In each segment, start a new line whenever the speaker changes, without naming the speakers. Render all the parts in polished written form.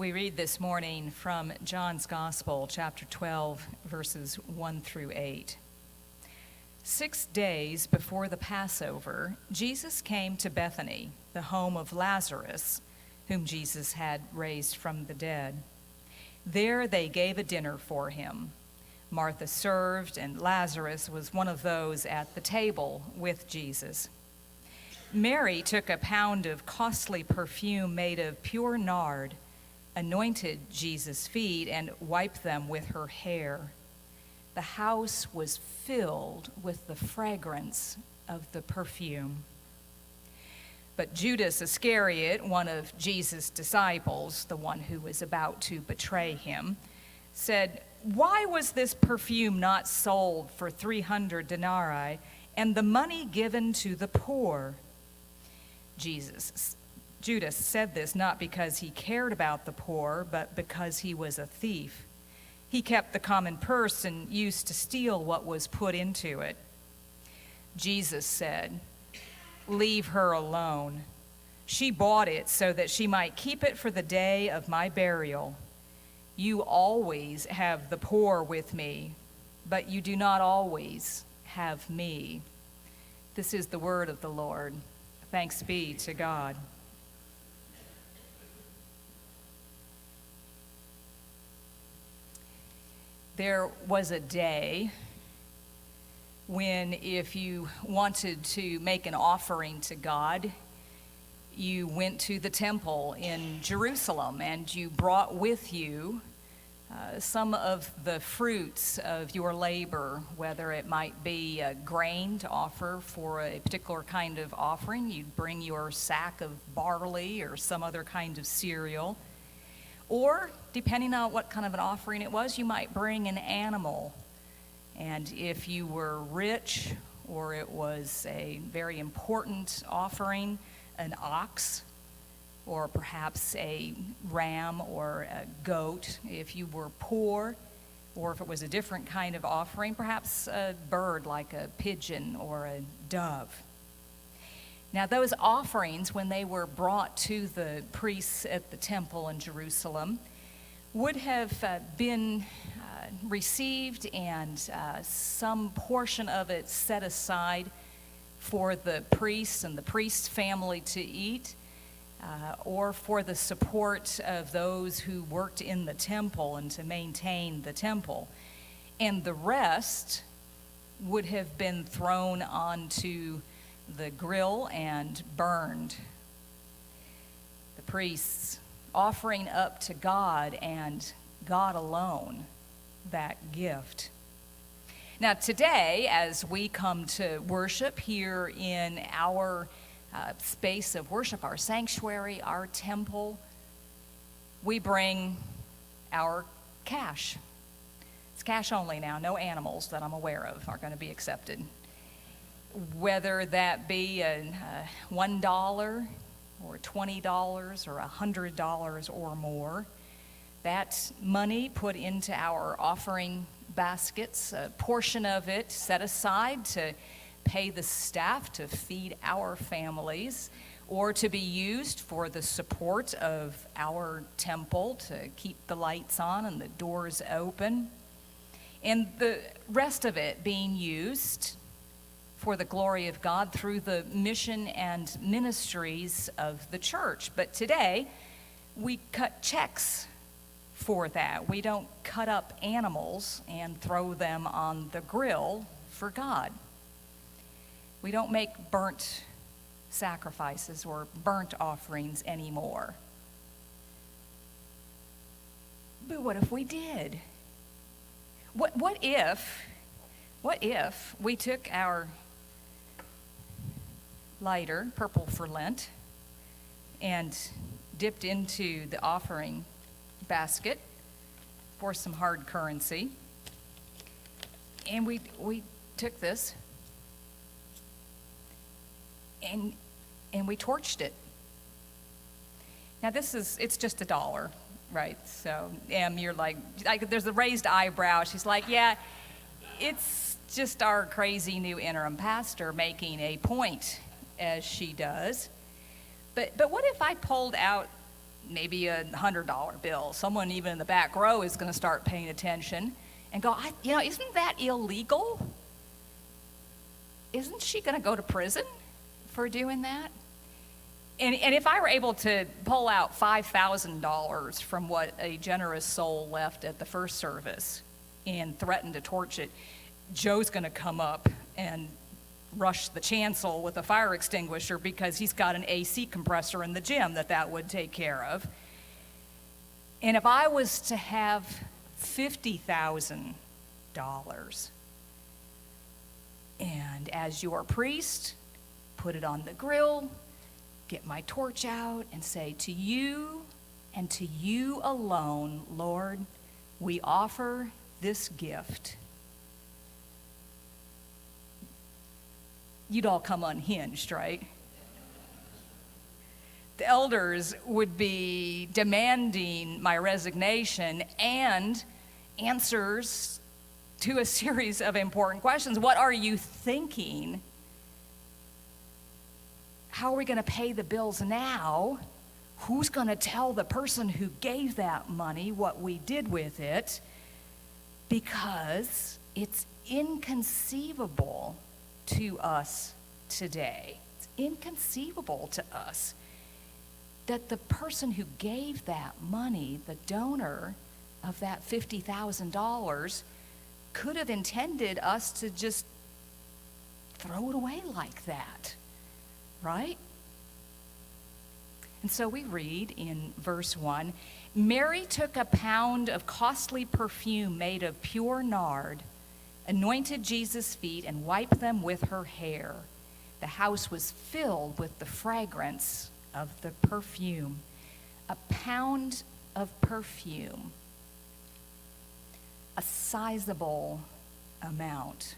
We read this morning from John's Gospel, chapter 12, verses 1 through 8. 6 days before the Passover, Jesus came to Bethany, the home of Lazarus, whom Jesus had raised from the dead. There they gave a dinner for him. Martha served, and Lazarus was one of those at the table with Jesus. Mary took a pound of costly perfume made of pure nard, anointed Jesus' feet, and wiped them with her hair. The house was filled with the fragrance of the perfume. But Judas Iscariot, one of Jesus' disciples, the one who was about to betray him, said, "Why was this perfume not sold for 300 denarii and the money given to the poor?" Judas said this not because he cared about the poor, but because he was a thief. He kept the common purse and used to steal what was put into it. Jesus said, "Leave her alone. She bought it so that she might keep it for the day of my burial. You always have the poor with me, but you do not always have me." This is the word of the Lord. Thanks be to God. There was a day when if you wanted to make an offering to God, you went to the temple in Jerusalem and you brought with you some of the fruits of your labor, whether it might be grain to offer for a particular kind of offering. You'd bring your sack of barley or some other kind of cereal. Or, depending on what kind of an offering it was, you might bring an animal. And if you were rich or it was a very important offering, an ox, or perhaps a ram or a goat. If you were poor, or if it was a different kind of offering, perhaps a bird like a pigeon or a dove. Now, those offerings, when they were brought to the priests at the temple in Jerusalem, would have been received and some portion of it set aside for the priests and the priest's family to eat, or for the support of those who worked in the temple and to maintain the temple. And the rest would have been thrown onto the grill and burned. The priests offering up to God and God alone that gift. Now today, as we come to worship here in our space of worship, our sanctuary, our temple, we bring our cash. It's cash only now. No animals that I'm aware of are going to be accepted. Whether that be a $1 or $20 or $100 or more, that money put into our offering baskets, a portion of it set aside to pay the staff to feed our families, or to be used for the support of our temple to keep the lights on and the doors open, and the rest of it being used for the glory of God through the mission and ministries of the church. But today, we cut checks for that. We don't cut up animals and throw them on the grill for God. We don't make burnt sacrifices or burnt offerings anymore. But what if we did? What if we took our lighter, purple for Lent, and dipped into the offering basket for some hard currency, and we took this and we torched it. Now it's just $1, right? So you're like there's a raised eyebrow. She's like, yeah, it's just our crazy new interim pastor making a point, as she does. But what if I pulled out maybe $100 bill. Someone even in the back row is going to start paying attention and go, isn't that illegal? Isn't she going to go to prison for doing that? And if I were able to pull out $5,000 from what a generous soul left at the first service and threaten to torch it, Joe's going to come up and rush the chancel with a fire extinguisher because he's got an AC compressor in the gym that would take care of. And if I was to have $50,000, and as your priest, put it on the grill, get my torch out and say, to you and to you alone, Lord, we offer this gift. You'd all come unhinged, right? The elders would be demanding my resignation and answers to a series of important questions. What are you thinking? How are we going to pay the bills now? Who's going to tell the person who gave that money what we did with it? Because it's inconceivable to us today. It's inconceivable to us that the person who gave that money, the donor of that $50,000, could have intended us to just throw it away like that, right? And so we read in verse 1, Mary took a pound of costly perfume made of pure nard, anointed Jesus' feet, and wiped them with her hair. The house was filled with the fragrance of the perfume. A pound of perfume. A sizable amount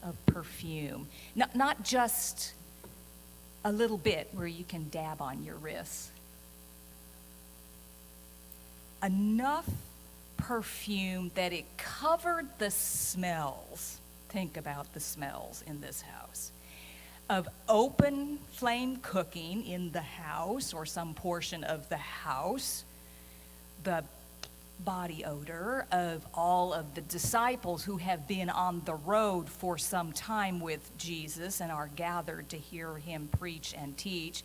of perfume. Not just a little bit where you can dab on your wrists. Enough perfume that it covered the smells. Think about the smells in this house. Of open flame cooking in the house or some portion of the house. The body odor of all of the disciples who have been on the road for some time with Jesus and are gathered to hear him preach and teach.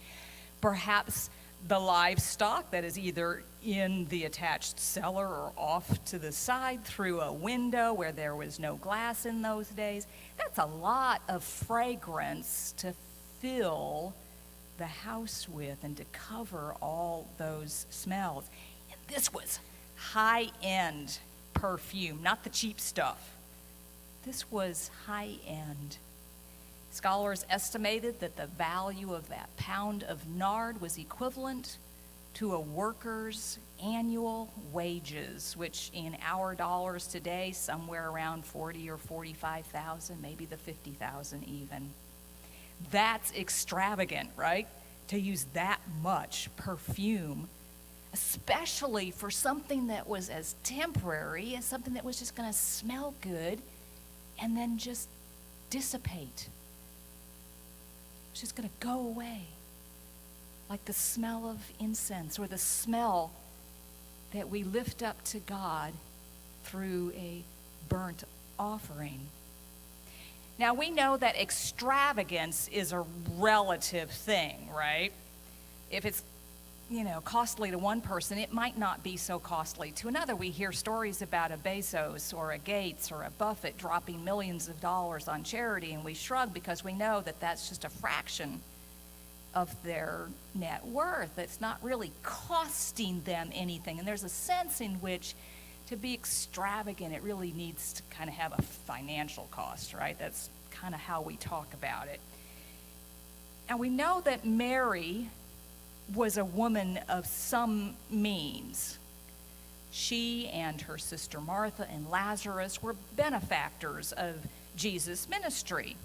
Perhaps the livestock that is either in the attached cellar or off to the side through a window where there was no glass in those days. That's a lot of fragrance to fill the house with and to cover all those smells. And this was high-end perfume, not the cheap stuff. This was high-end. Scholars estimated that the value of that pound of nard was equivalent to a worker's annual wages, which in our dollars today, somewhere around 40 or 45,000, maybe the 50,000 even. That's extravagant, right? To use that much perfume, especially for something that was as temporary as something that was just going to smell good and then just dissipate. It's just going to go away, like the smell of incense or the smell that we lift up to God through a burnt offering. Now, we know that extravagance is a relative thing, right? If it's, costly to one person, it might not be so costly to another. We hear stories about a Bezos or a Gates or a Buffett dropping millions of dollars on charity, and we shrug because we know that that's just a fraction of their net worth. It's not really costing them anything. And there's a sense in which to be extravagant, it really needs to kind of have a financial cost, right? That's kind of how we talk about it. And we know that Mary was a woman of some means. She and her sister Martha and Lazarus were benefactors of Jesus' ministry.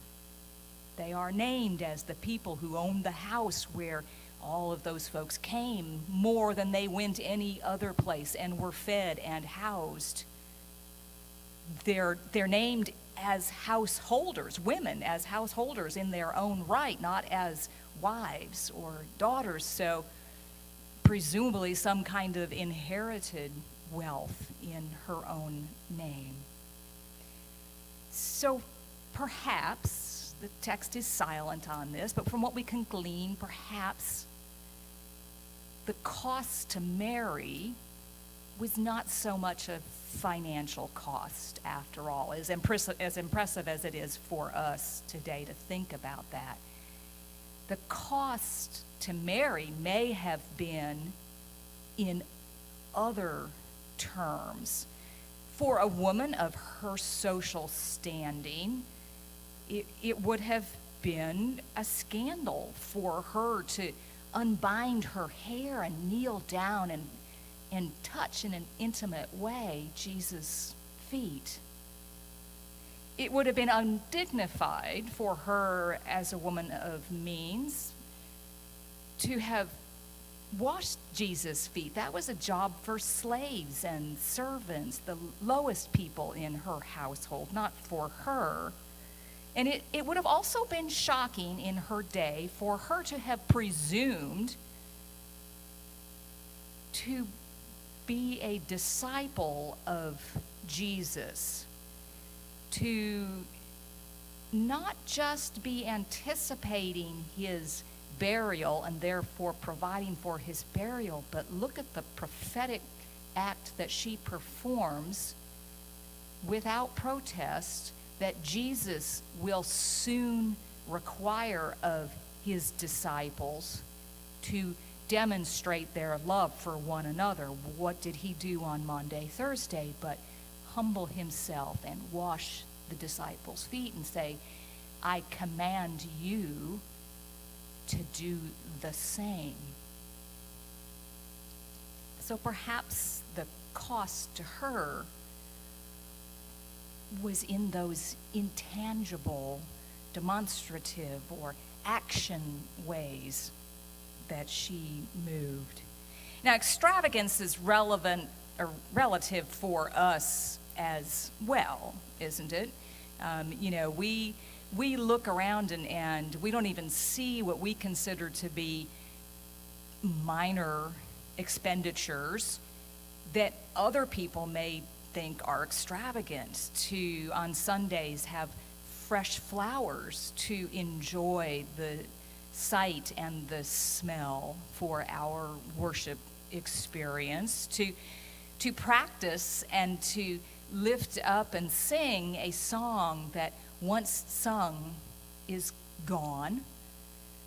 They are named as the people who owned the house where all of those folks came more than they went any other place and were fed and housed. They're named as householders, women as householders in their own right, not as wives or daughters. So presumably some kind of inherited wealth in her own name. So perhaps, the text is silent on this, but from what we can glean, perhaps the cost to marry was not so much a financial cost after all, as impressive as it is for us today to think about that. The cost to marry may have been in other terms. For a woman of her social standing, it would have been a scandal for her to unbind her hair and kneel down and touch in an intimate way Jesus' feet. It would have been undignified for her as a woman of means to have washed Jesus' feet. That was a job for slaves and servants, the lowest people in her household, not for her. And it would have also been shocking in her day for her to have presumed to be a disciple of Jesus, to not just be anticipating his burial and therefore providing for his burial, but look at the prophetic act that she performs without protest, that Jesus will soon require of his disciples to demonstrate their love for one another. What did he do on Maundy, Thursday, but humble himself and wash the disciples' feet and say, I command you to do the same. So perhaps the cost to her was in those intangible, demonstrative, or action ways that she moved. Now, extravagance is relevant or relative for us as well, isn't it? We look around and we don't even see what we consider to be minor expenditures that other people may think are extravagant. To, on Sundays, have fresh flowers to enjoy the sight and the smell for our worship experience, to practice and to lift up and sing a song that once sung is gone,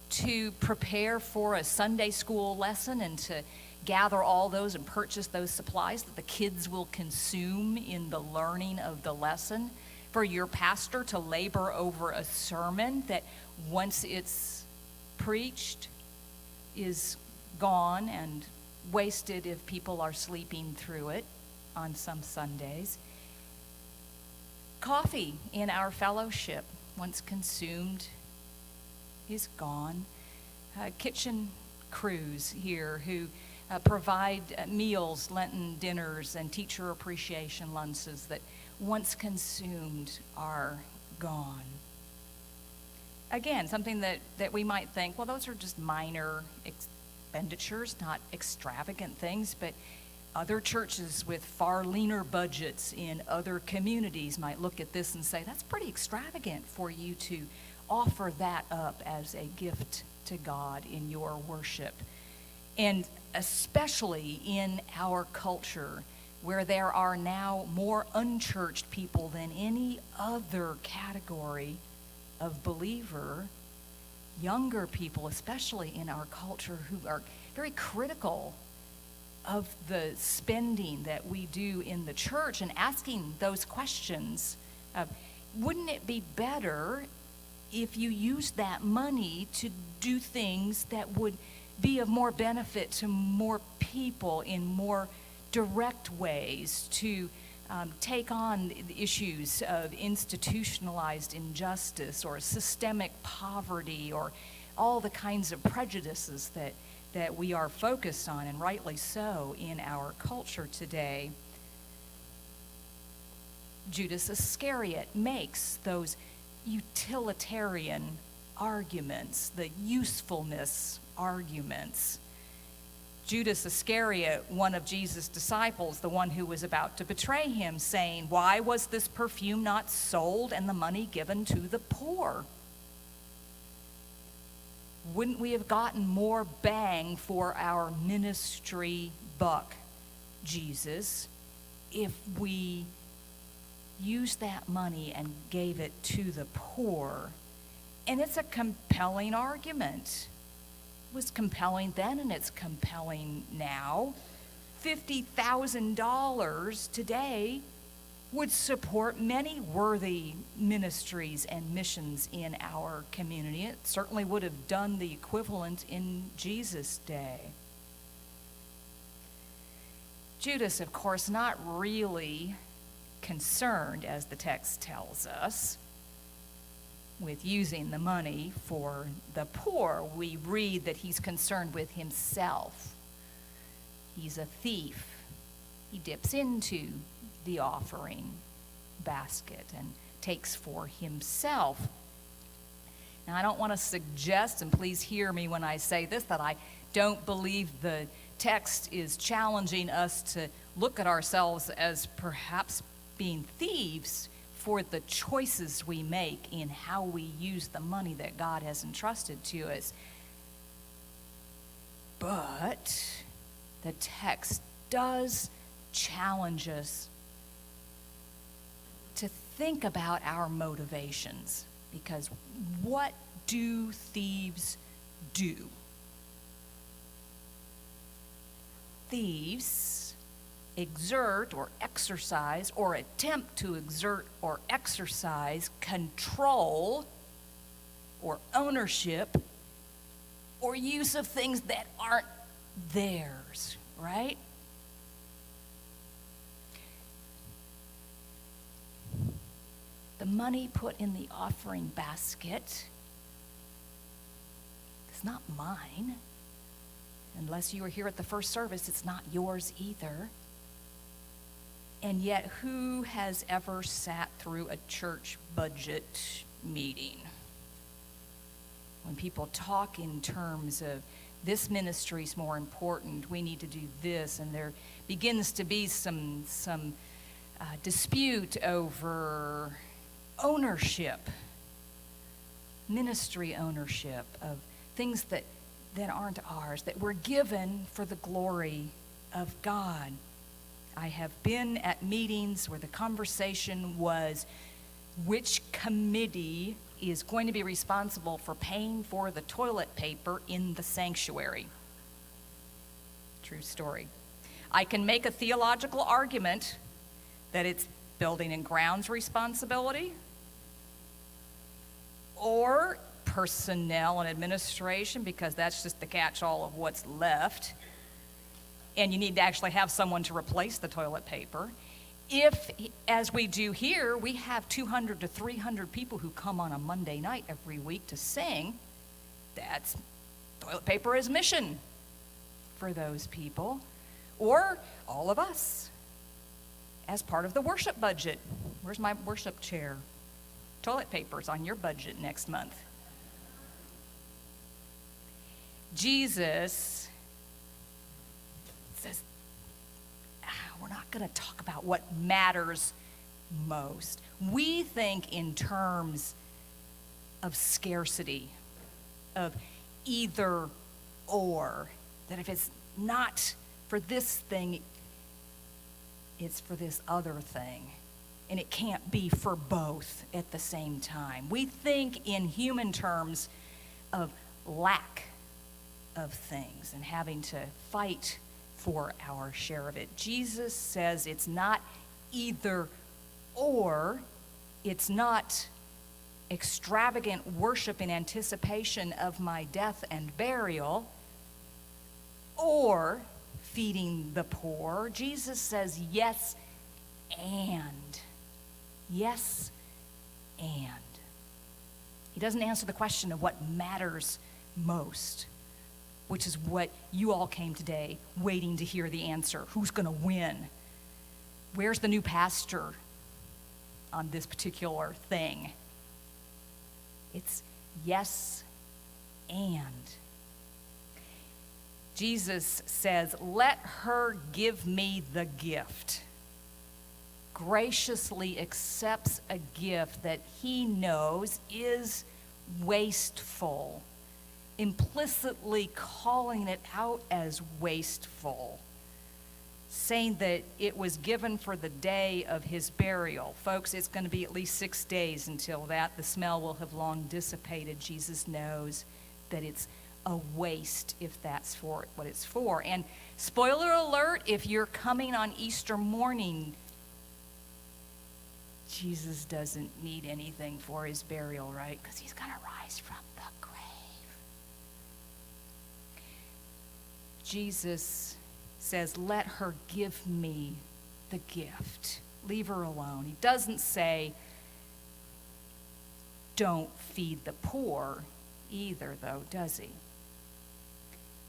to prepare for a Sunday school lesson and to gather all those and purchase those supplies that the kids will consume in the learning of the lesson, for your pastor to labor over a sermon that once it's preached is gone and wasted if people are sleeping through it on some Sundays. Coffee in our fellowship, once consumed, is gone. Kitchen crews here who provide meals, Lenten dinners, and teacher appreciation lunches that once consumed are gone. Again, something that we might think, well, those are just minor expenditures, not extravagant things, but other churches with far leaner budgets in other communities might look at this and say, that's pretty extravagant for you to offer that up as a gift to God in your worship. And especially in our culture, where there are now more unchurched people than any other category of believer, younger people, especially in our culture, who are very critical of the spending that we do in the church, and asking those questions of, wouldn't it be better if you used that money to do things that would be of more benefit to more people in more direct ways, to take on the issues of institutionalized injustice or systemic poverty or all the kinds of prejudices that we are focused on, and rightly so, in our culture today. Judas Iscariot makes those utilitarian arguments, the usefulness arguments. Judas Iscariot, one of Jesus' disciples, the one who was about to betray him, saying, "Why was this perfume not sold and the money given to the poor?" Wouldn't we have gotten more bang for our ministry buck, Jesus, if we used that money and gave it to the poor? And it's a compelling argument. It was compelling then and it's compelling now. $50,000 today would support many worthy ministries and missions in our community. It certainly would have done the equivalent in Jesus' day. Judas, of course, not really concerned, as the text tells us, with using the money for the poor. We read that he's concerned with himself. He's a thief. He dips into the offering basket and takes for himself. Now, I don't want to suggest, and please hear me when I say this, that I don't believe the text is challenging us to look at ourselves as perhaps being thieves for the choices we make in how we use the money that God has entrusted to us. But the text does challenge us to think about our motivations, because what do thieves do? Thieves exert or exercise or attempt to exert or exercise control or ownership or use of things that aren't theirs, right? The money put in the offering basket is not mine. Unless you were here at the first service, it's not yours either. And yet, who has ever sat through a church budget meeting? When people talk in terms of this ministry's more important, we need to do this, and there begins to be some dispute over ownership, ministry ownership of things that aren't ours, that were given for the glory of God. I have been at meetings where the conversation was, which committee is going to be responsible for paying for the toilet paper in the sanctuary? True story. I can make a theological argument that it's building and grounds responsibility, or personnel and administration, because that's just the catch-all of what's left. And you need to actually have someone to replace the toilet paper. If, as we do here, we have 200 to 300 people who come on a Monday night every week to sing, that's toilet paper is mission for those people. Or all of us as part of the worship budget. Where's my worship chair? Toilet paper's on your budget next month. Jesus says, we're not going to talk about what matters most. We think in terms of scarcity, of either or, that if it's not for this thing, it's for this other thing. And it can't be for both at the same time. We think in human terms of lack of things and having to fight for our share of it. Jesus says it's not either or, it's not extravagant worship in anticipation of my death and burial, or feeding the poor. Jesus says yes and. Yes and. He doesn't answer the question of what matters most, which is what you all came today waiting to hear the answer. Who's going to win? Where's the new pastor on this particular thing? It's yes and. Jesus says, let her give me the gift. Graciously accepts a gift that he knows is wasteful, implicitly calling it out as wasteful, saying that it was given for the day of his burial. Folks, it's going to be at least 6 days until that. The smell will have long dissipated. Jesus knows that it's a waste if that's for what it's for. And spoiler alert, if you're coming on Easter morning, Jesus doesn't need anything for his burial, right? Because he's going to rise from the grave. Jesus says, let her give me the gift. Leave her alone. He doesn't say, don't feed the poor either, though, does he?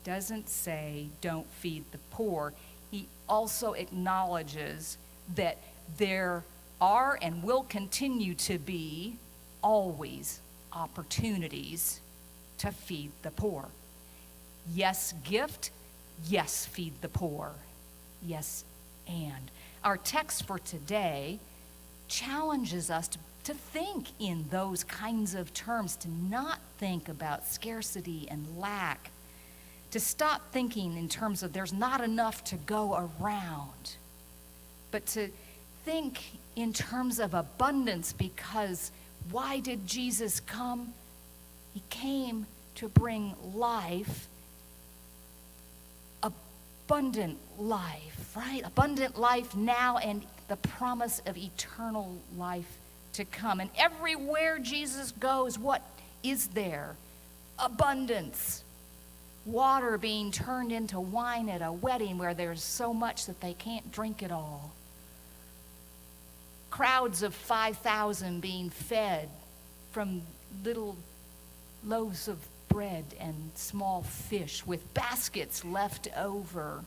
Doesn't say, don't feed the poor. He also acknowledges that there are and will continue to be always opportunities to feed the poor. Yes, gift. Yes, feed the poor. Yes, and. Our text for today challenges us to think in those kinds of terms, to not think about scarcity and lack, to stop thinking in terms of there's not enough to go around, but to think in terms of abundance, because why did Jesus come? He came to bring life, abundant life, right? Abundant life now and the promise of eternal life to come. And everywhere Jesus goes, what is there? Abundance. Water being turned into wine at a wedding where there's so much that they can't drink it all. Crowds of 5,000 being fed from little loaves of bread and small fish with baskets left over.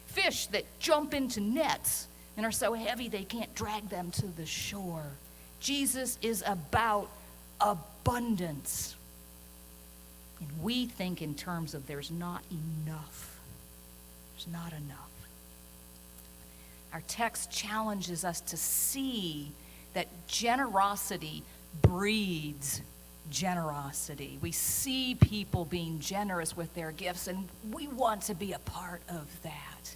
Fish that jump into nets and are so heavy they can't drag them to the shore. Jesus is about abundance. And we think in terms of there's not enough. There's not enough. Our text challenges us to see that generosity breeds generosity. We see people being generous with their gifts, and we want to be a part of that.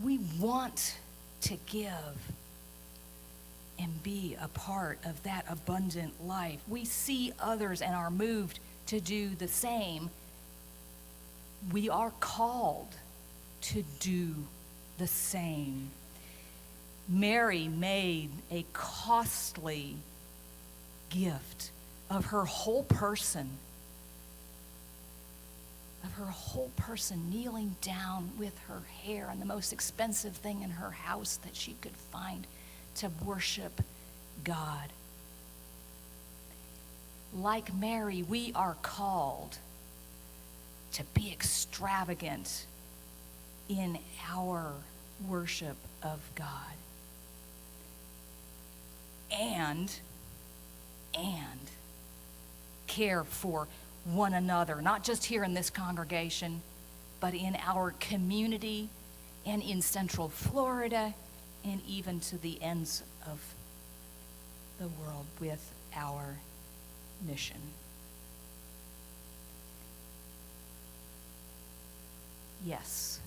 We want to give and be a part of that abundant life. We see others and are moved to do the same. We are called to do the same. Mary made a costly gift of her whole person, kneeling down with her hair and the most expensive thing in her house that she could find to worship God. Like Mary, we are called to be extravagant in our worship of God. And care for one another, not just here in this congregation, but in our community and in Central Florida and even to the ends of the world with our mission. Yes,